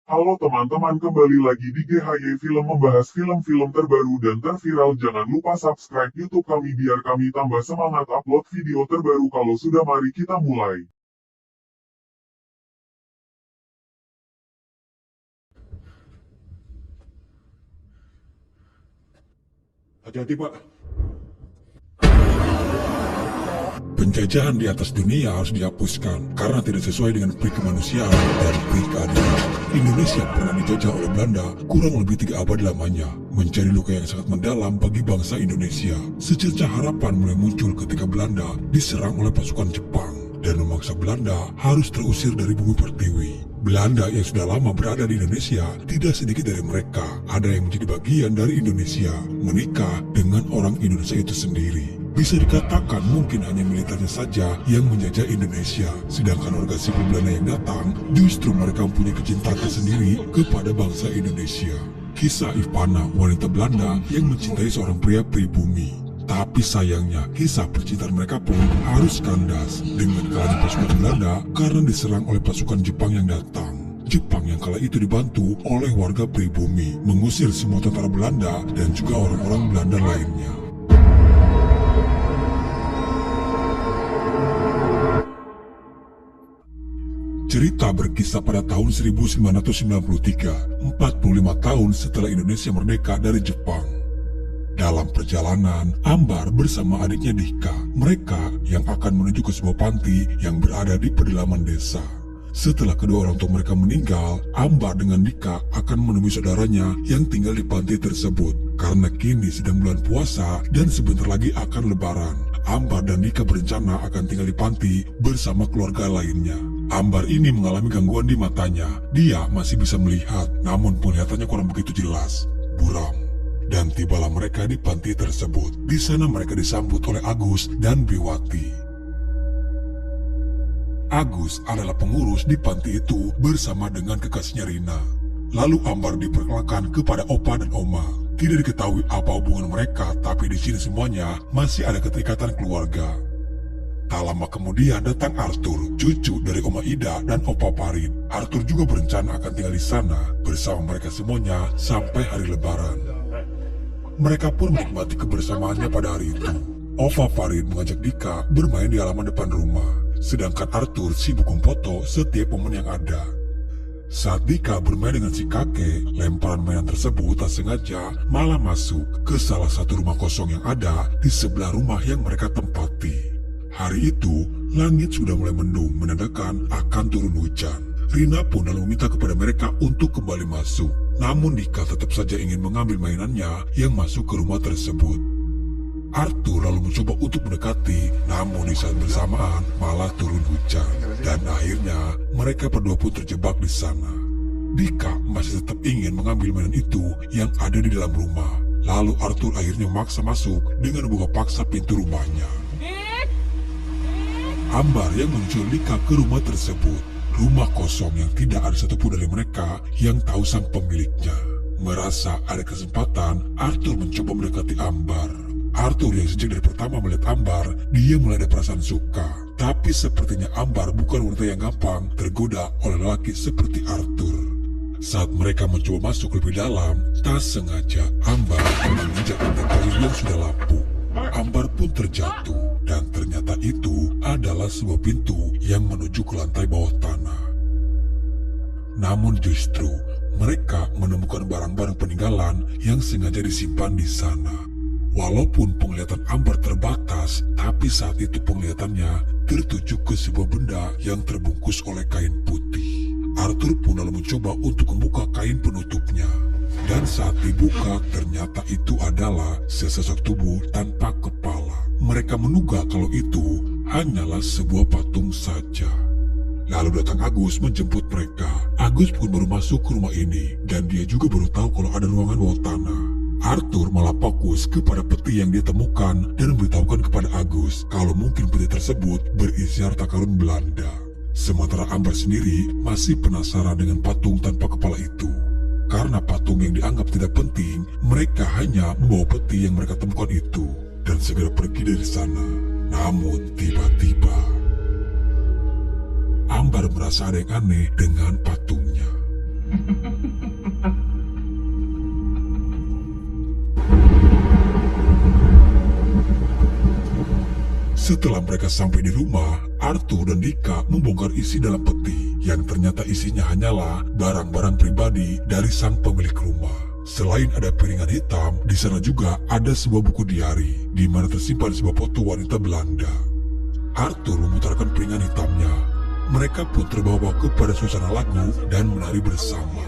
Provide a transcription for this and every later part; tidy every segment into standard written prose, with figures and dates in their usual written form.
Halo teman-teman, kembali lagi di GHY Film membahas film-film terbaru dan terviral. Jangan lupa subscribe YouTube kami biar kami tambah semangat upload video terbaru. Kalau sudah, mari kita mulai. Hati-hati, Pak. Penjajahan di atas dunia harus dihapuskan karena tidak sesuai dengan pri kemanusiaan dan pri keadilan. Indonesia pernah dijajah oleh Belanda kurang lebih 3 abad lamanya, menjadi luka yang sangat mendalam bagi bangsa Indonesia. Secercah harapan mulai muncul ketika Belanda diserang oleh pasukan Jepang dan memaksa Belanda harus terusir dari bumi pertiwi. Belanda yang sudah lama berada di Indonesia, tidak sedikit dari mereka ada yang menjadi bagian dari Indonesia, menikah dengan orang Indonesia itu sendiri. Bisa dikatakan mungkin hanya militernya saja yang menjajah Indonesia, sedangkan warga sipil Belanda yang datang justru mereka mempunyai kecintaan tersendiri kepada bangsa Indonesia. Kisah Ivana, wanita Belanda yang mencintai seorang pria pribumi. Tapi sayangnya, kisah percintaan mereka pun harus kandas dengan kalahnya pasukan Belanda karena diserang oleh pasukan Jepang yang datang. Jepang yang kala itu dibantu oleh warga pribumi mengusir semua tentara Belanda dan juga orang-orang Belanda lainnya. Cerita berkisah pada tahun 1993, 45 tahun setelah Indonesia merdeka dari Jepang. Dalam perjalanan, Ambar bersama adiknya Dika, mereka yang akan menuju ke sebuah panti yang berada di pedalaman desa. Setelah kedua orang tua mereka meninggal, Ambar dengan Dika akan menemui saudaranya yang tinggal di panti tersebut. Karena kini sedang bulan puasa dan sebentar lagi akan lebaran, Ambar dan Dika berencana akan tinggal di panti bersama keluarga lainnya. Ambar ini mengalami gangguan di matanya. Dia masih bisa melihat, namun penglihatannya kurang begitu jelas, buram. Dan tibalah mereka di panti tersebut. Di sana mereka disambut oleh Agus dan Biwati. Agus adalah pengurus di panti itu bersama dengan kekasihnya Rina. Lalu Ambar diperkenalkan kepada Opa dan Oma. Tidak diketahui apa hubungan mereka, tapi di sini semuanya masih ada keterikatan keluarga. Tak lama kemudian datang Arthur, cucu dari Oma Ida dan Opa Farid. Arthur juga berencana akan tinggal di sana bersama mereka semuanya sampai hari Lebaran. Mereka pun menikmati kebersamaannya pada hari itu. Opa Farid mengajak Dika bermain di halaman depan rumah, sedangkan Arthur sibuk memfoto setiap momen yang ada. Saat Dika bermain dengan si kakek, lemparan mainan tersebut tak sengaja malah masuk ke salah satu rumah kosong yang ada di sebelah rumah yang mereka tempati. Hari itu, langit sudah mulai mendung menandakan akan turun hujan. Rina pun lalu meminta kepada mereka untuk kembali masuk. Namun Dika tetap saja ingin mengambil mainannya yang masuk ke rumah tersebut. Arthur lalu mencoba untuk mendekati, namun di saat bersamaan malah turun hujan. Dan akhirnya mereka berdua pun terjebak di sana. Dika masih tetap ingin mengambil mainan itu yang ada di dalam rumah. Lalu Arthur akhirnya memaksa masuk dengan membuka paksa pintu rumahnya. Ambar yang muncul Dika ke rumah tersebut. Rumah kosong yang tidak ada satupun dari mereka yang tahu sang pemiliknya. Merasa ada kesempatan, Arthur mencoba mendekati Ambar. Arthur yang sejak dari pertama melihat Ambar, dia mulai ada perasaan suka. Tapi sepertinya Ambar bukan wanita yang gampang tergoda oleh lelaki seperti Arthur. Saat mereka mencoba masuk lebih dalam, tak sengaja Ambar menginjak lantai kayu yang sudah lapuk. Ambar pun terjatuh, dan ternyata itu adalah sebuah pintu yang menuju ke lantai bawah tanah. Namun justru mereka menemukan barang-barang peninggalan yang sengaja disimpan di sana. Walaupun penglihatan Ambar terbatas, tapi saat itu penglihatannya tertuju ke sebuah benda yang terbungkus oleh kain putih. Arthur pun lalu mencoba untuk membuka kain penutupnya. Dan saat dibuka, ternyata itu adalah sesosok tubuh tanpa kepala. Mereka menduga kalau itu hanyalah sebuah patung saja. Lalu datang Agus menjemput mereka. Agus pun baru masuk ke rumah ini, dan dia juga baru tahu kalau ada ruangan bawah tanah. Arthur malah fokus kepada peti yang dia temukan dan memberitahukan kepada Agus kalau mungkin peti tersebut berisi harta karun Belanda. Sementara Ambar sendiri masih penasaran dengan patung tanpa kepala itu. Karena patung yang dianggap tidak penting, mereka hanya membawa peti yang mereka temukan itu dan segera pergi dari sana. Namun tiba-tiba Ambar merasa ada yang aneh dengan patungnya. Setelah mereka sampai di rumah, Arthur dan Dika membongkar isi dalam peti yang ternyata isinya hanyalah barang-barang pribadi dari sang pemilik rumah. Selain ada piringan hitam, di sana juga ada sebuah buku diari di mana tersimpan sebuah foto wanita Belanda. Arthur memutarkan piringan hitamnya. Mereka pun terbawa kepada suasana lagu dan menari bersama.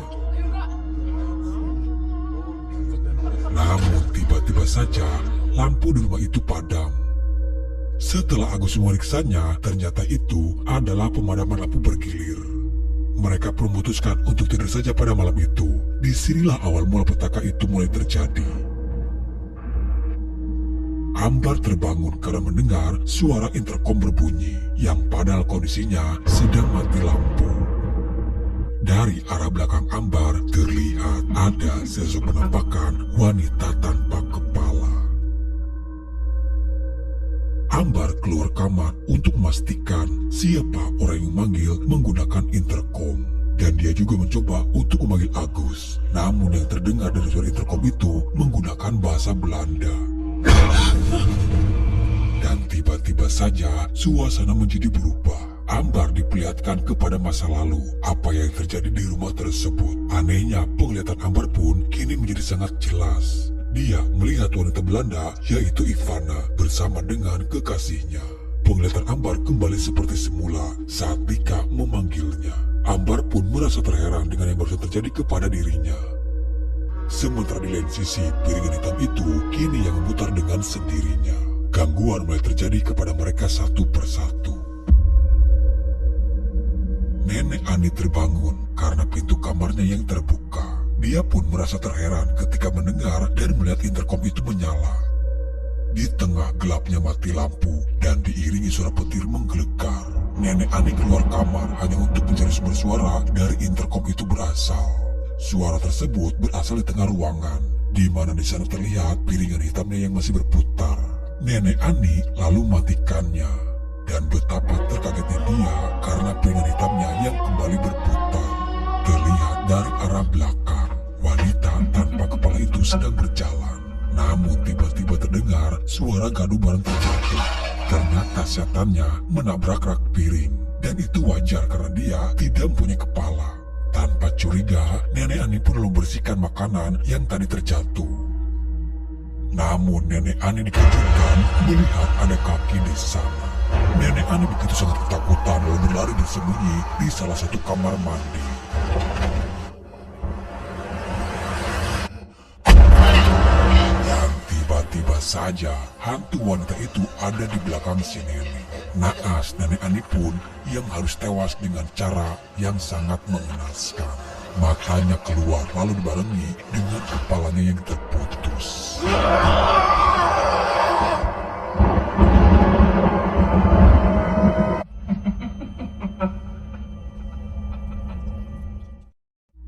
Namun tiba-tiba saja lampu di rumah itu padam. Setelah Agus memeriksanya, ternyata itu adalah pemadaman lampu bergilir. Mereka pun memutuskan untuk tidur saja pada malam itu. Disinilah awal mula petaka itu mulai terjadi. Ambar terbangun karena mendengar suara interkom berbunyi yang padahal kondisinya sedang mati lampu. Dari arah belakang Ambar terlihat ada sosok penampakan wanita tanpa kepala. Ambar keluar kamar untuk memastikan siapa orang yang memanggil menggunakan interkom. Dan dia juga mencoba untuk memanggil Agus. Namun yang terdengar dari suara interkom itu menggunakan bahasa Belanda. Dan tiba-tiba saja suasana menjadi berubah. Ambar diperlihatkan kepada masa lalu apa yang terjadi di rumah tersebut. Anehnya penglihatan Ambar pun kini menjadi sangat jelas. Dia melihat wanita Belanda yaitu Ivana bersama dengan kekasihnya. Penglihatan Ambar kembali seperti semula saat Dika memanggilnya. Ambar pun merasa terheran dengan yang baru terjadi kepada dirinya. Sementara di lain sisi, piringan hitam itu kini yang memutar dengan sendirinya. Gangguan mulai terjadi kepada mereka satu persatu. Nenek Ani terbangun karena pintu kamarnya yang terbuka. Dia pun merasa terheran ketika mendengar dan melihat interkom itu menyala. Di tengah gelapnya mati lampu dan diiringi suara petir menggelegar, Nenek Ani keluar kamar hanya untuk mencari sumber suara dari interkom itu berasal. Suara tersebut berasal di tengah ruangan, di mana di sana terlihat piringan hitamnya yang masih berputar. Nenek Ani lalu matikannya, dan betapa terkagetnya dia karena piringan hitamnya yang kembali berputar. Terlihat dari arah belakang, wanita tanpa kepala itu sedang berjalan. Namun tiba-tiba terdengar suara gaduh barang terjatuh. Ternyata setannya menabrak rak piring, dan itu wajar karena dia tidak mempunyai kepala. Tanpa curiga, Nenek Ani pun lalu membersihkan makanan yang tadi terjatuh. Namun Nenek Ani dikejutkan melihat ada kaki di sana. Nenek Ani begitu sangat ketakutan lalu berlari bersembunyi di salah satu kamar mandi. Dan tiba-tiba saja hantu wanita itu ada di belakang si nenek. Naas Nenek Ani pun yang harus tewas dengan cara yang sangat mengenaskan. Matanya keluar lalu dibarengi dengan kepalanya yang terputus.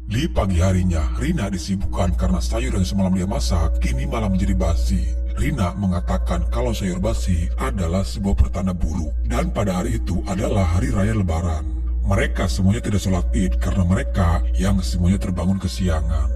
Di pagi harinya, Rina disibukkan karena sayur yang semalam dia masak kini malah menjadi basi. Rina mengatakan kalau sayur basi adalah sebuah pertanda buruk dan pada hari itu adalah hari raya lebaran. Mereka semuanya tidak sholat id karena mereka yang semuanya terbangun kesiangan.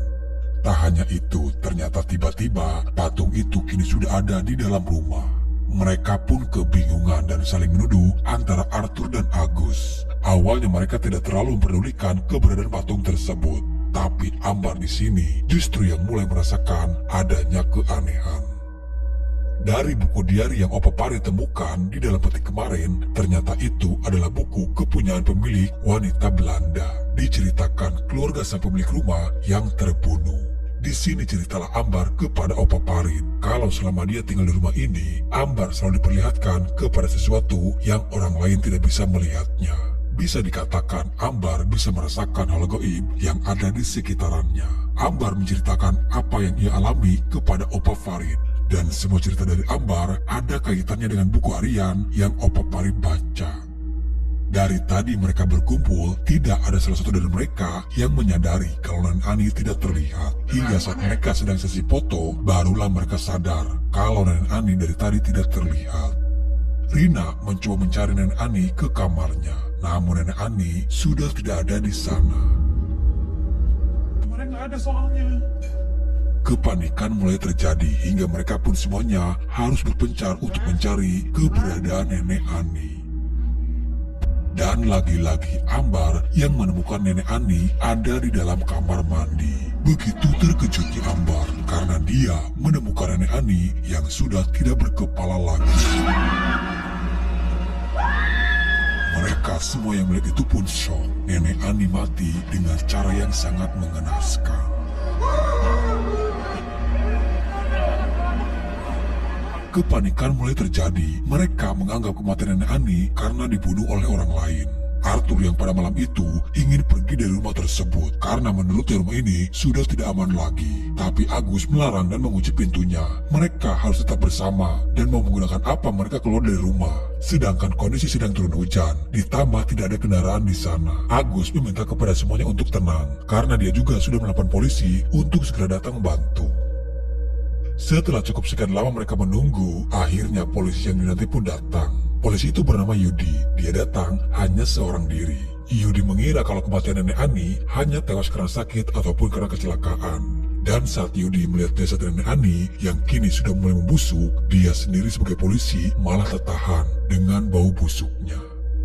Tak hanya itu, ternyata tiba-tiba patung itu kini sudah ada di dalam rumah. Mereka pun kebingungan dan saling menuduh antara Arthur dan Agus. Awalnya mereka tidak terlalu memperdulikan keberadaan patung tersebut, tapi Ambar di sini justru yang mulai merasakan adanya keanehan. Dari buku diari yang Opa Pari temukan di dalam peti kemarin, ternyata itu adalah buku kepunyaan pemilik wanita Belanda. Diceritakan keluarga sang pemilik rumah yang terbunuh. Di sini ceritalah Ambar kepada Opa Pari kalau selama dia tinggal di rumah ini, Ambar selalu diperlihatkan kepada sesuatu yang orang lain tidak bisa melihatnya. Bisa dikatakan Ambar bisa merasakan hal gaib yang ada di sekitarannya. Ambar menceritakan apa yang ia alami kepada Opa Farid. Dan semua cerita dari Ambar ada kaitannya dengan buku harian yang Opa Pari baca. Dari tadi mereka berkumpul, tidak ada salah satu dari mereka yang menyadari kalau Nenek Ani tidak terlihat. Hingga saat mereka sedang sesi foto, barulah mereka sadar kalau Nenek Ani dari tadi tidak terlihat. Rina mencoba mencari Nenek Ani ke kamarnya, namun Nenek Ani sudah tidak ada di sana. Kemarin nggak ada soalnya. Kepanikan mulai terjadi hingga mereka pun semuanya harus berpencar untuk mencari keberadaan Nenek Ani. Dan lagi-lagi Ambar yang menemukan Nenek Ani ada di dalam kamar mandi. Begitu terkejutnya Ambar karena dia menemukan Nenek Ani yang sudah tidak berkepala lagi. Mereka semua yang melihat itu pun shock. Nenek Ani mati dengan cara yang sangat mengenaskan. Kepanikan mulai terjadi. Mereka menganggap kematian Nenek Ani karena dibunuh oleh orang lain. Arthur yang pada malam itu ingin pergi dari rumah tersebut karena menurutnya rumah ini sudah tidak aman lagi. Tapi Agus melarang dan mengunci pintunya. Mereka harus tetap bersama dan mau menggunakan apa mereka keluar dari rumah. Sedangkan kondisi sedang turun hujan, ditambah tidak ada kendaraan di sana. Agus meminta kepada semuanya untuk tenang karena dia juga sudah menelpon polisi untuk segera datang membantu. Setelah cukup sekian lama mereka menunggu, akhirnya polisi yang dinanti pun datang. Polisi itu bernama Yudi. Dia datang hanya seorang diri. Yudi mengira kalau kematian Nenek Ani hanya tewas karena sakit ataupun karena kecelakaan. Dan saat Yudi melihat jasad Nenek Ani yang kini sudah mulai membusuk, dia sendiri sebagai polisi malah tertahan dengan bau busuknya.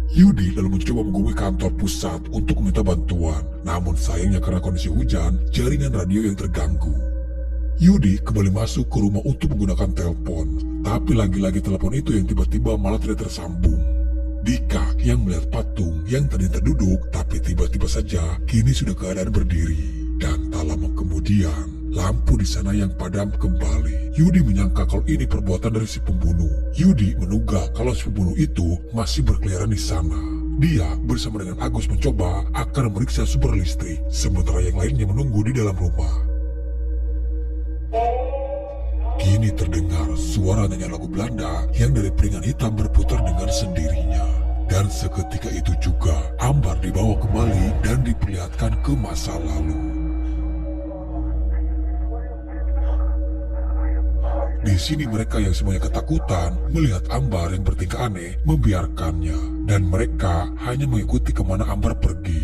Yudi lalu mencoba menghubungi kantor pusat untuk meminta bantuan. Namun sayangnya karena kondisi hujan, jaringan radio yang terganggu. Yudi kembali masuk ke rumah untuk menggunakan telepon, tapi lagi-lagi telepon itu yang tiba-tiba malah tidak tersambung. Dika yang melihat patung yang tadi terduduk, tapi tiba-tiba saja kini sudah keadaan berdiri. Dan tak lama kemudian, lampu di sana yang padam kembali. Yudi menyangka kalau ini perbuatan dari si pembunuh. Yudi menduga kalau si pembunuh itu masih berkeliaran di sana. Dia bersama dengan Agus mencoba akan memeriksa sumber listrik, sementara yang lainnya menunggu di dalam rumah. Kini terdengar suara nyanyian lagu Belanda yang dari piringan hitam berputar dengan sendirinya. Dan seketika itu juga Ambar dibawa kembali dan diperlihatkan ke masa lalu. Di sini mereka yang semuanya ketakutan melihat Ambar yang bertingkah aneh membiarkannya. Dan mereka hanya mengikuti kemana Ambar pergi.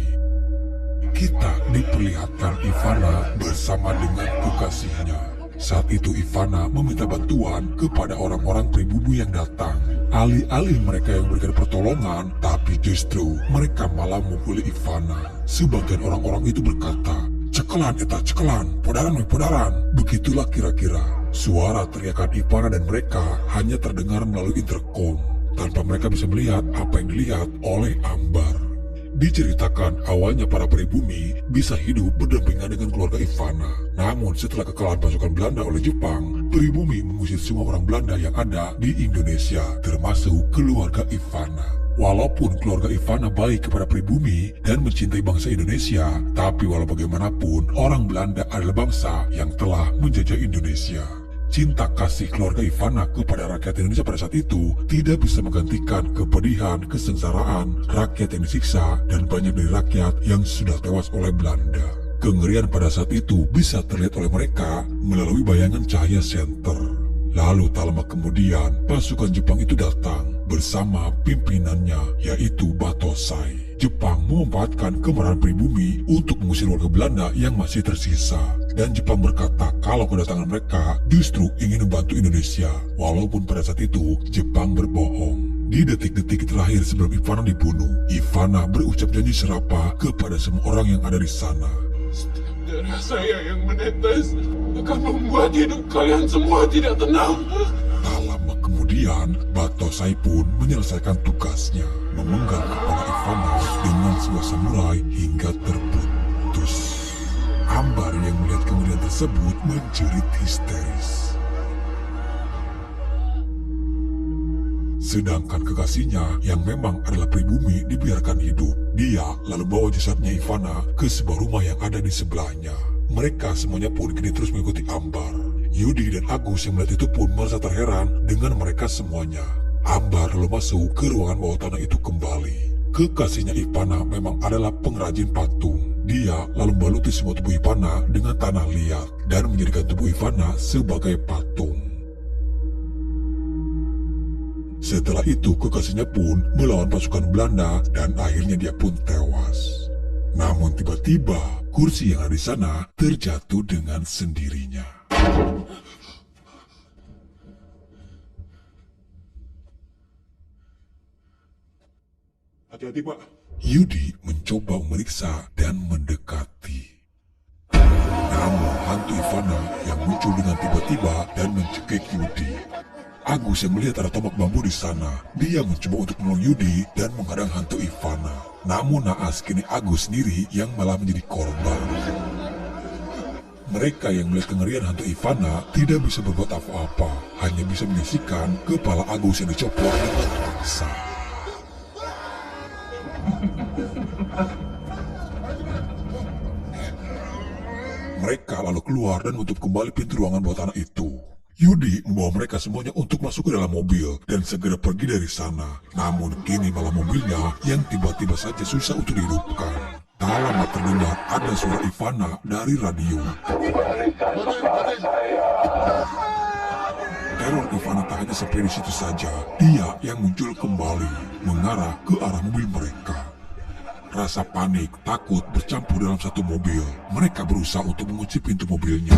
Kita diperlihatkan Ivana bersama dengan kekasihnya. Saat itu Ivana meminta bantuan kepada orang-orang pribumi yang datang. Alih-alih mereka yang memberikan pertolongan, tapi justru mereka malah memukuli Ivana. Sebagian orang-orang itu berkata, "Cekelan eta cekelan, podaran we podaran." Begitulah kira-kira. Suara teriakan Ivana dan mereka hanya terdengar melalui intercom, tanpa mereka bisa melihat apa yang dilihat oleh Ambar. Diceritakan awalnya para pribumi bisa hidup berdampingan dengan keluarga Ivana. Namun setelah kekalahan pasukan Belanda oleh Jepang, pribumi mengusir semua orang Belanda yang ada di Indonesia, termasuk keluarga Ivana. Walaupun keluarga Ivana baik kepada pribumi dan mencintai bangsa Indonesia, tapi walau bagaimanapun orang Belanda adalah bangsa yang telah menjajah Indonesia. Cinta kasih keluarga Ivana kepada rakyat Indonesia pada saat itu tidak bisa menggantikan kepedihan, kesengsaraan rakyat yang disiksa dan banyak dari rakyat yang sudah tewas oleh Belanda. Kengerian pada saat itu bisa terlihat oleh mereka melalui bayangan cahaya senter. Lalu tak lama kemudian pasukan Jepang itu datang bersama pimpinannya yaitu Batosai. Jepang memanfaatkan kemarahan pribumi untuk mengusir warga Belanda yang masih tersisa. Dan Jepang berkata kalau kedatangan mereka justru ingin membantu Indonesia. Walaupun pada saat itu Jepang berbohong. Di detik-detik terakhir sebelum Ivana dibunuh, Ivana berucap janji serapah kepada semua orang yang ada di sana. "Setiap darah saya yang menetes akan membuat hidup kalian semua tidak tenang." Tak lama kemudian, Batosai pun menyelesaikan tugasnya, memenggal kepala Ivana dengan sebuah samurai hingga terputus. Ambar yang melihat kejadian tersebut menjerit histeris. Sedangkan kekasihnya yang memang adalah pribumi dibiarkan hidup. Dia lalu bawa jasadnya Ivana ke sebuah rumah yang ada di sebelahnya. Mereka semuanya pun kini terus mengikuti Ambar. Yudi dan Agus yang melihat itu pun merasa terheran dengan mereka semuanya. Ambar lalu masuk ke ruangan bawah tanah itu kembali. Kekasihnya Ivana memang adalah pengrajin patung. Dia lalu membaluti semua tubuh Ivana dengan tanah liat dan menjadikan tubuh Ivana sebagai patung. Setelah itu kekasihnya pun melawan pasukan Belanda dan akhirnya dia pun tewas. Namun tiba-tiba kursi yang ada di sana terjatuh dengan sendirinya. Hati-hati, Pak. Yudi mencoba memeriksa dan mendekati. Namun hantu Ivana yang muncul dengan tiba-tiba dan mencekik Yudi. Agus yang melihat ada tombak bambu di sana, dia mencoba untuk menolong Yudi dan menghadang hantu Ivana. Namun naas kini Agus sendiri yang malah menjadi korban. Mereka yang melihat kengerian hantu Ivana tidak bisa berbuat apa-apa, hanya bisa menyaksikan kepala Agus yang dicopot dengan paksa. Mereka lalu keluar dan menutup kembali pintu ruangan bawah tanah itu. Yudi membawa mereka semuanya untuk masuk ke dalam mobil dan segera pergi dari sana. Namun kini malah mobilnya yang tiba-tiba saja susah untuk dihidupkan. Tak lama terdengar ada suara Ivana dari radio. Teror Ivana tak hanya sampai di situ saja. Dia yang muncul kembali mengarah ke arah mobil mereka. Rasa panik, takut bercampur dalam satu mobil. Mereka berusaha untuk mengunci pintu mobilnya.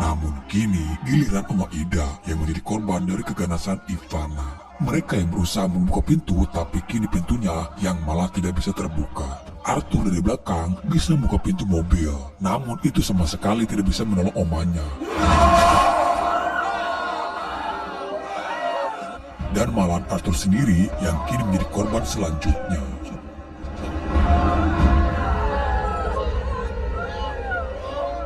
Namun kini giliran Oma Ida yang menjadi korban dari keganasan Ivana. Mereka yang berusaha membuka pintu, tapi kini pintunya yang malah tidak bisa terbuka. Arthur dari belakang bisa membuka pintu mobil, namun itu sama sekali tidak bisa menolong omanya. Dan malah Arthur sendiri yang kini menjadi korban selanjutnya.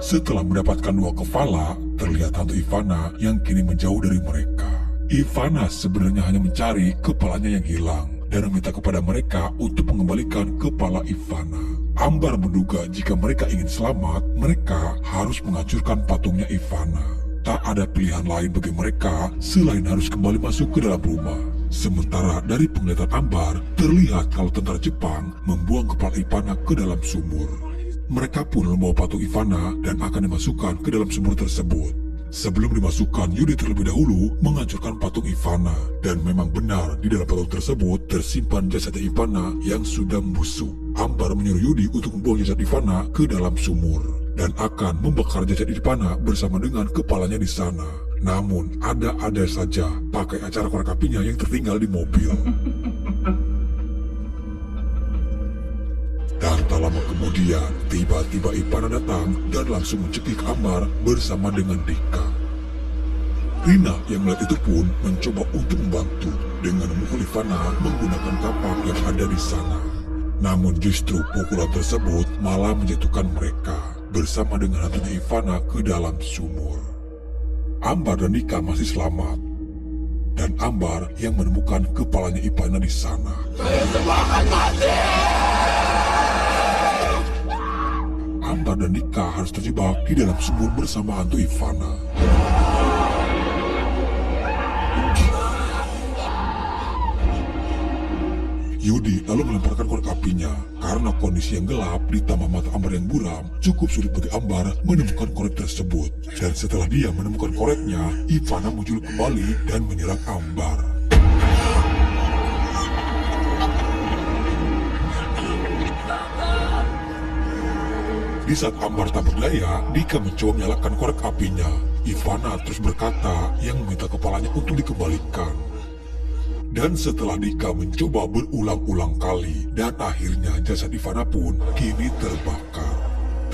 Setelah mendapatkan 2 kepala, terlihat hantu Ivana yang kini menjauh dari mereka. Ivana sebenarnya hanya mencari kepalanya yang hilang dan meminta kepada mereka untuk mengembalikan kepala Ivana. Ambar menduga jika mereka ingin selamat, mereka harus menghancurkan patungnya Ivana. Tak ada pilihan lain bagi mereka selain harus kembali masuk ke dalam rumah. Sementara dari penglihatan Ambar, terlihat kalau tentara Jepang membuang kepala Ivana ke dalam sumur. Mereka pun membawa patung Ivana dan akan dimasukkan ke dalam sumur tersebut. Sebelum dimasukkan, Yudi terlebih dahulu menghancurkan patung Ivana. Dan memang benar, di dalam patung tersebut tersimpan jasad Ivana yang sudah membusuk. Ambar menyuruh Yudi untuk membuang jasad Ivana ke dalam sumur dan akan membakar jasad Ivana bersama dengan kepalanya di sana. Namun ada saja pakai acara korek apinya yang tertinggal di mobil. Dan tak lama kemudian, tiba-tiba Ivana datang dan langsung mencekik Ambar bersama dengan Dika. Rina yang melihat itu pun mencoba untuk membantu dengan memukul Ivana menggunakan kapak yang ada di sana. Namun justru pukulan tersebut malah menjatuhkan mereka bersama dengan hantunya Ivana ke dalam sumur. Ambar dan Dika masih selamat. Dan Ambar yang menemukan kepalanya Ivana di sana. Ambar dan Dika harus terjebak di dalam sumur bersama hantu Ivana. Yudi lalu melemparkan korek apinya. Karena kondisi yang gelap ditambah mata Ambar yang buram, cukup sulit bagi Ambar menemukan korek tersebut. Dan setelah dia menemukan koreknya, Ivana muncul kembali dan menyerang Ambar. Di saat Ambar tak berdaya, Dika mencoba menyalakan korek apinya. Ivana terus berkata yang meminta kepalanya untuk dikembalikan. Dan setelah Dika mencoba berulang-ulang kali, dan akhirnya jasad Ivana pun kini terbakar.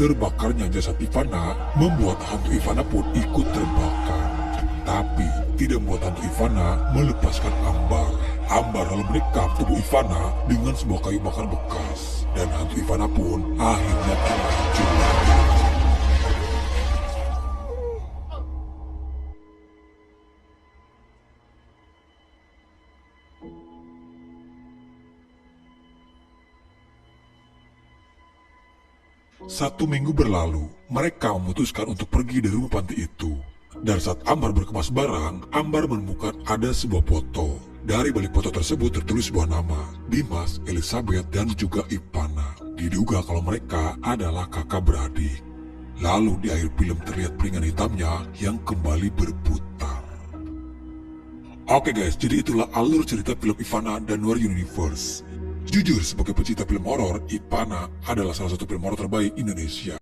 Terbakarnya jasad Ivana membuat hantu Ivana pun ikut terbakar. Tapi tidak membuat hantu Ivana melepaskan Ambar. Ambar lalu menekap tubuh Ivana dengan sebuah kayu bakar bekas. Dan hantu Ivana pun akhirnya terhancur. Satu minggu berlalu, mereka memutuskan untuk pergi dari rumah panti itu. Dan saat Ambar berkemas barang, Ambar menemukan ada sebuah foto. Dari balik foto tersebut tertulis sebuah nama, Dimas, Elizabeth, dan juga Ivana. Diduga kalau mereka adalah kakak beradik. Lalu di akhir film terlihat piringan hitamnya yang kembali berputar. Oke guys, jadi itulah alur cerita film Ivana dan Noir Universe. Jujur, sebagai pecinta film horor, Ivana adalah salah satu film horor terbaik Indonesia.